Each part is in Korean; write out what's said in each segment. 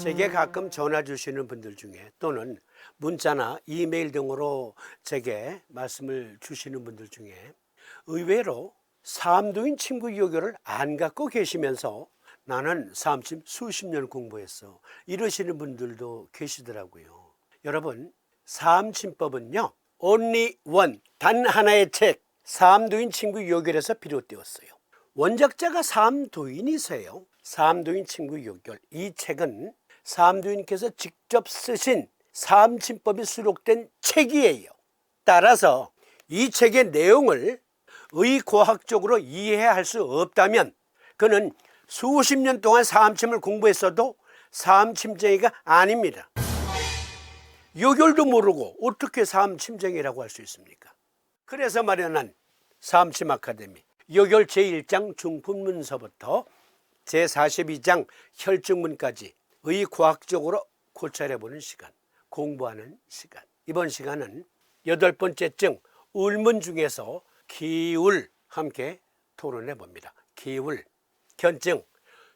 제게 가끔 전화 주시는 분들 중에 또는 문자나 이메일 등으로 제게 말씀을 주시는 분들 중에 의외로 삼두인 친구 요교를 안 갖고 계시면서 나는 삼침 수십 년 공부했어 이러시는 분들도 계시더라고요. 여러분, 삼침법은요 only one, 단 하나의 책 삼두인 친구 요결에서 비롯되었어요. 원작자가 삼두인이세요. 삼두인 친구 요결, 이 책은 삼두인께서 직접 쓰신 삼침법이 수록된 책이에요. 따라서 이 책의 내용을 의과학적으로 이해할 수 없다면 그는 수십 년 동안 삼침을 공부했어도 삼침쟁이가 아닙니다. 요결도 모르고 어떻게 삼침쟁이라고 할 수 있습니까? 그래서 마련한 삼침 아카데미, 요결 제1장 중품문서부터 제42장 혈증문까지 의과학적으로 고찰해보는 시간, 공부하는 시간. 이번 시간은 8번째증 울문 중에서 기울 함께 토론해 봅니다. 기울, 견증,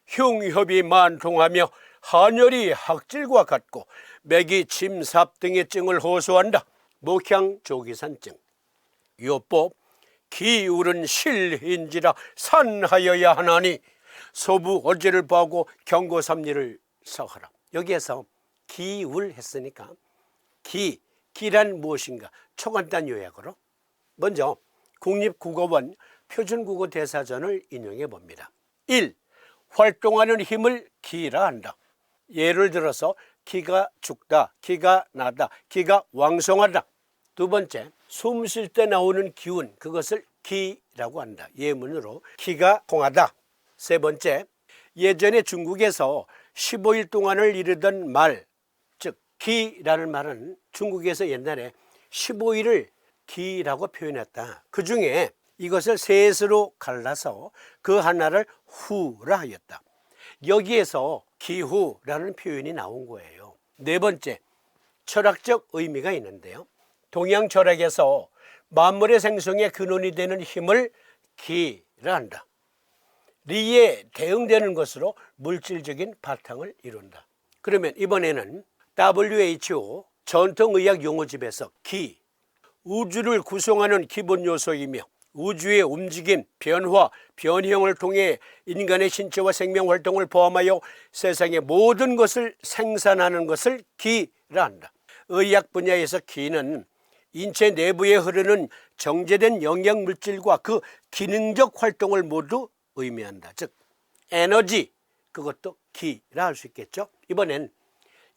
흉협이 만통하며 한열이 학질과 같고 맥이 침삽 등의 증을 호소한다. 목향조기산증. 요법, 기울은 실인지라 산하여야 하나니 소부 어제를 보고 경고삼리를 서하라. 여기에서 기울 했으니까 기란 무엇인가 초간단 요약으로 먼저 국립국어원 표준국어대사전을 인용해 봅니다. 1. 활동하는 힘을 기라 한다. 예를 들어서 기가 죽다, 기가 나다, 기가 왕성하다. 두 번째, 숨 쉴 때 나오는 기운, 그것을 기라고 한다. 예문으로 기가 통하다. 세 번째, 예전에 중국에서 15일 동안을 이르던 말, 즉 기라는 말은 중국에서 옛날에 15일을 기라고 표현했다. 그 중에 이것을 셋으로 갈라서 그 하나를 후라 하였다. 여기에서 기후라는 표현이 나온 거예요. 네 번째, 철학적 의미가 있는데요. 동양 철학에서 만물의 생성에 근원이 되는 힘을 기라 한다. 리에 대응되는 것으로 물질적인 바탕을 이룬다. 그러면 이번에는 WHO 전통의학 용어집에서 기, 우주를 구성하는 기본 요소이며 우주의 움직임, 변화, 변형을 통해 인간의 신체와 생명 활동을 포함하여 세상의 모든 것을 생산하는 것을 기라 한다. 의학 분야에서 기는 인체 내부에 흐르는 정제된 영양물질과 그 기능적 활동을 모두 의미한다. 즉 에너지, 그것도 기라 할 수 있겠죠. 이번엔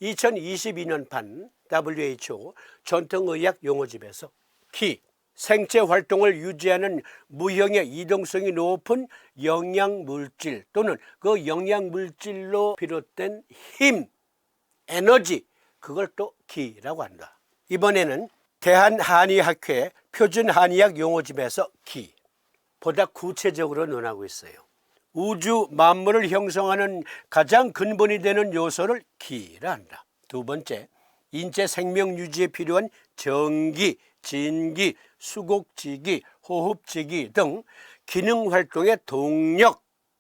2022년판 WHO 전통의학 용어집에서 기, 생체 활동을 유지하는 무형의 이동성이 높은 영양물질 또는 그 영양물질로 비롯된 힘, 에너지, 그걸 또 기라고 한다. 이번에는 대한한의학회 표준한의학 용어집에서 기, 보다 구체적으로 논하고 있어요. 우주 만물을 형성하는 가장 근본이 되는 요소를 기라 한다. 두 번째, 인체 생명 유지에 필요한 전기, 진기, 수곡지기, 호흡지기 등 기능 활동의 동력을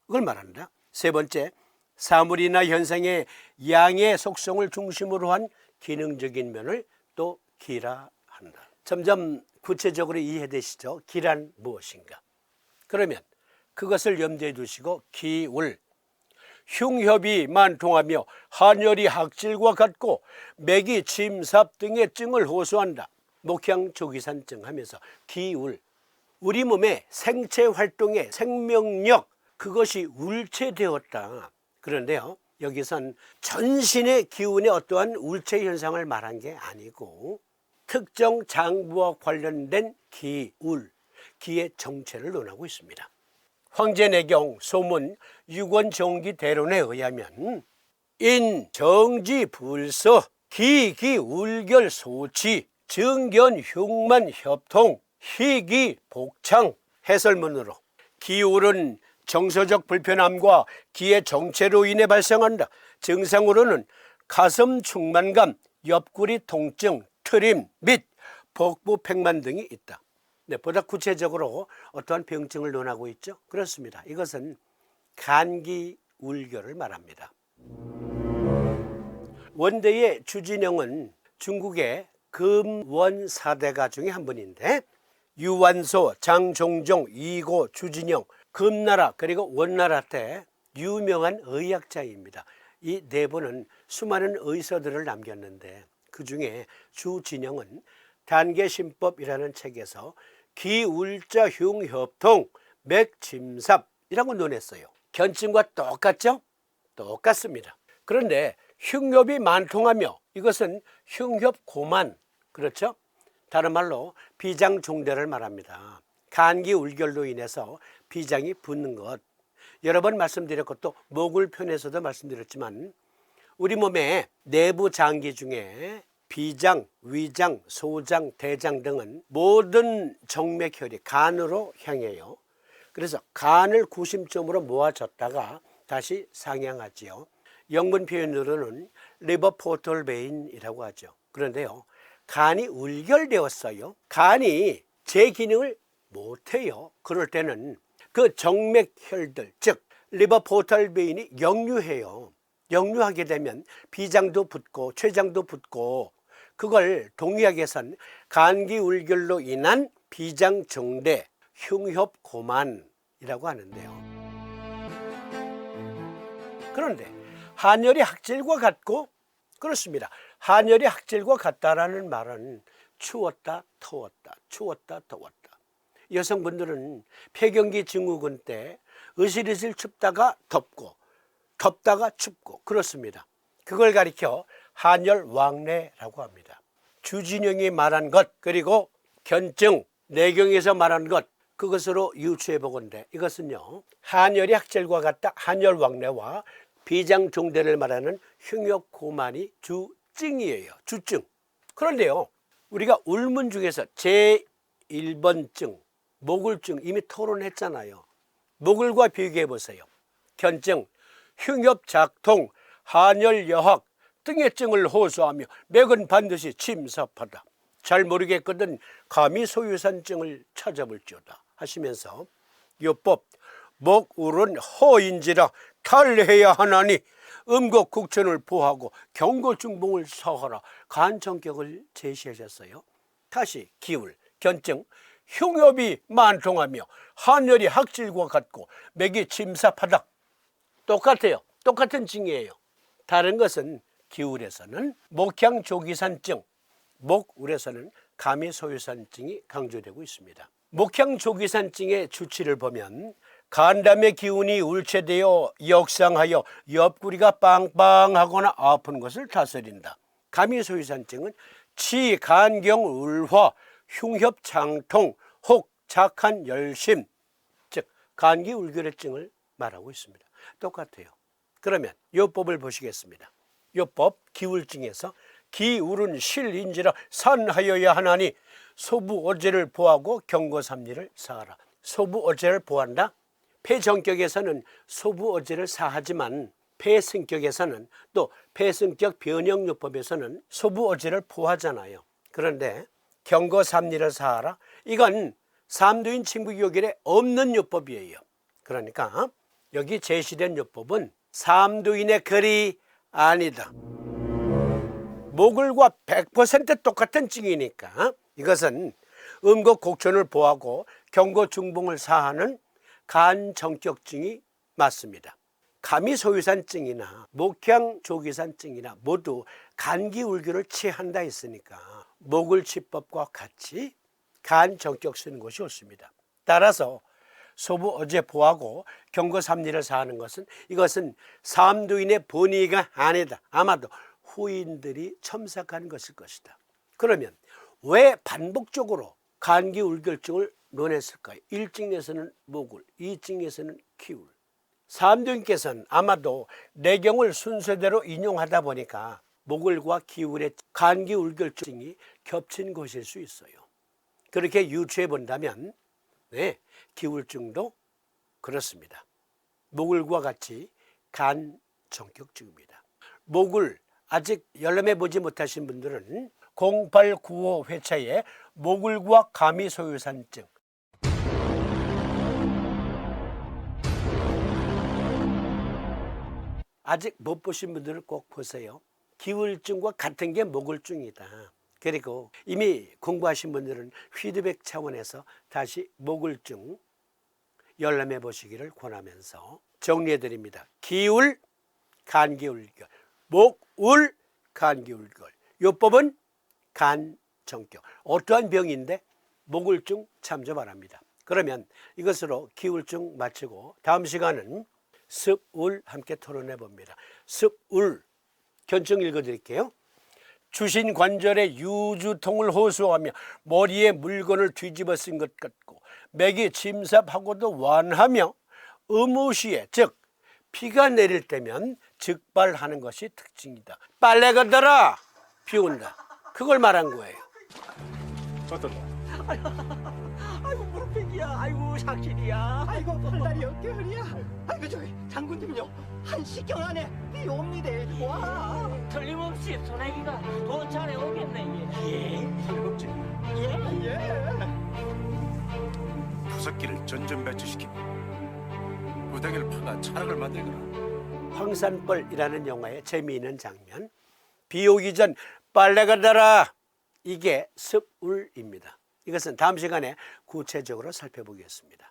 말한다. 세 번째, 사물이나 현상의 양의 속성을 중심으로 한 기능적인 면을 또 기라 한다. 점점 구체적으로 이해되시죠? 기란 무엇인가? 그러면 그것을 염두에 두시고 기울, 흉협이 만통하며 한열이 학질과 같고 맥이 침삽 등의 증을 호소한다. 목향조기산증 하면서 기울, 우리 몸의 생체 활동의 생명력, 그것이 울체되었다. 그런데요, 여기선 전신의 기운의 어떠한 울체 현상을 말한 게 아니고 특정 장부와 관련된 기울, 기의 정체를 논하고 있습니다. 황제내경 소문 육원정기대론에 의하면 인정지불서 기기울결 소치 증견 흉만 협통 희기복창. 해설문으로 기울은 정서적 불편함과 기의 정체로 인해 발생한다. 증상으로는 가슴 충만감, 옆구리 통증, 트림 및 복부 팽만 등이 있다. 네, 보다 구체적으로 어떠한 병증을 논하고 있죠? 그렇습니다. 이것은 간기 울결을 말합니다. 원대의 주진영은 중국의 금원 4대가 중에 한 분인데 유완소, 장종종, 이고, 주진영, 금나라 그리고 원나라 때 유명한 의학자입니다. 이 네 분은 수많은 의서들을 남겼는데 그중에 주진영은 단계신법이라는 책에서 기울자 흉협통 맥침삽이라고 논했어요. 견증과 똑같죠? 똑같습니다. 그런데 흉협이 만통하며 이것은 흉협고만, 그렇죠? 다른 말로 비장종대를 말합니다. 간기울결로 인해서 비장이 붓는 것, 여러 번 말씀드렸고 또 모굴편에서도 말씀드렸지만 우리 몸의 내부 장기 중에 비장, 위장, 소장, 대장 등은 모든 정맥혈이 간으로 향해요. 그래서 간을 구심점으로 모아졌다가 다시 상향하지요. 영문 표현으로는 리버 포털 베인이라고 하죠. 그런데요, 간이 울결되었어요. 간이 제 기능을 못해요. 그럴 때는 그 정맥혈들, 즉 리버 포털 베인이 역류해요. 역류하게 되면 비장도 붓고 췌장도 붓고 그걸 동의하게 해선 간기울결로 인한 비장정대, 흉협고만이라고 하는데요. 그런데 한열이 학질과 같고, 그렇습니다. 한열이 학질과 같다라는 말은 추웠다 더웠다, 추웠다 더웠다. 여성분들은 폐경기 증후군 때 으슬으슬 춥다가 덥고 덥다가 춥고 그렇습니다. 그걸 가리켜 한열왕래라고 합니다. 주진영이 말한 것 그리고 견증, 내경에서 말한 것, 그것으로 유추해 보건대 이것은요, 한열이 학절과 같다 한열왕래와 비장종대를 말하는 흉협고만이 주증이에요. 주증. 그런데요, 우리가 울문 중에서 제1번증 모굴증 이미 토론했잖아요. 모굴과 비교해 보세요. 견증, 흉협작통, 한열여학, 등의 증을 호소하며 맥은 반드시 침섭하다. 잘 모르겠거든 감히 소유산증을 찾아볼지어다 하시면서 요법 목울은 허인지라 탈해야 하나니 음곡국천을 보하고 경고중봉을 서하라 간청격을 제시하셨어요. 다시 기울, 견증, 흉협이 만통하며 한열이 학질과 같고 맥이 침삽하다. 똑같아요. 똑같은 증이에요. 다른 것은 기울에서는 목향조기산증, 목울에서는 감이소유산증이 강조되고 있습니다. 목향조기산증의 주치를 보면 간담의 기운이 울체되어 역상하여 옆구리가 빵빵하거나 아픈 것을 다스린다. 감이소유산증은 치, 간경, 울화, 흉협, 장통, 혹, 작한, 열심, 즉 간기울결증을 말하고 있습니다. 똑같아요. 그러면 요법을 보시겠습니다. 요법 기울증에서 기울은 실인지라 산하여야 하나니 소부어제를 보하고 경고삼리를 사하라. 소부어제를 보한다. 폐정격에서는 소부어제를 사하지만 폐승격에서는 또 폐승격 변형요법에서는 소부어제를 보하잖아요. 그런데 경고삼리를 사하라. 이건 삼두인 친구교결에 없는 요법이에요. 그러니까 여기 제시된 요법은 삼두인의 글이 아니다. 모굴과 100% 똑같은 증이니까 이것은 음곡곡천을 보하고 경고중봉을 사하는 간정격증이 맞습니다. 감이소유산증이나 목향조기산증이나 모두 간기울결을 취한다 했으니까 모굴치법과 같이 간정격 쓰는 것이 옳습니다. 따라서 소부어제 보하고 경고삼리를 사하는 것은 이것은 삼두인의 본의가 아니다. 아마도 후인들이 첨삭한 것일 것이다. 그러면 왜 반복적으로 간기울결증을 논했을까요? 1증에서는 모굴, 2증에서는 기울. 삼두인께서는 아마도 내경을 순서대로 인용하다 보니까 모굴과 기울의 간기울결증이 겹친 것일 수 있어요. 그렇게 유추해 본다면 기울증도 그렇습니다. 모굴과 같이 간정격증입니다. 모굴 아직 열람해 보지 못하신 분들은 0895 회차에 모굴과 감이소유산증 아직 못 보신 분들은 꼭 보세요. 기울증과 같은 게 목울증이다. 그리고 이미 공부하신 분들은 피드백 차원에서 다시 목울증 열람해 보시기를 권하면서 정리해 드립니다. 기울, 간기울결, 목울, 간기울결. 요법은 간정격. 어떠한 병인데 목울증 참조 바랍니다. 그러면 이것으로 기울증 마치고 다음 시간은 습울 함께 토론해 봅니다. 습울 견증 읽어 드릴게요. 주신 관절에 유주통을 호소하며 머리에 물건을 뒤집어 쓴 것 같고 맥이 침삽하고도 완하며 의무시에 즉 피가 내릴 때면 즉발하는 것이 특징이다. 빨래가 들어 비 온다. 그걸 말한 거예요. 어떤가? 아이고 무릎팩이야. 아이고 삭신이야. 아이고 팔다리 어깨 허리야. 아이고 저기 장군님요. 한 시경 안에 비 옵니다. 와. 틀림없이 소나기가 도착해 오겠네. 예. 틀림없지. 예. 예. 부석기를 전전 배치시키고 무더기를 파가 차락을 만들거라. 황산벌이라는 영화의 재미있는 장면. 비 오기 전 빨래가 들어. 이게 습울입니다. 이것은 다음 시간에 구체적으로 살펴보겠습니다.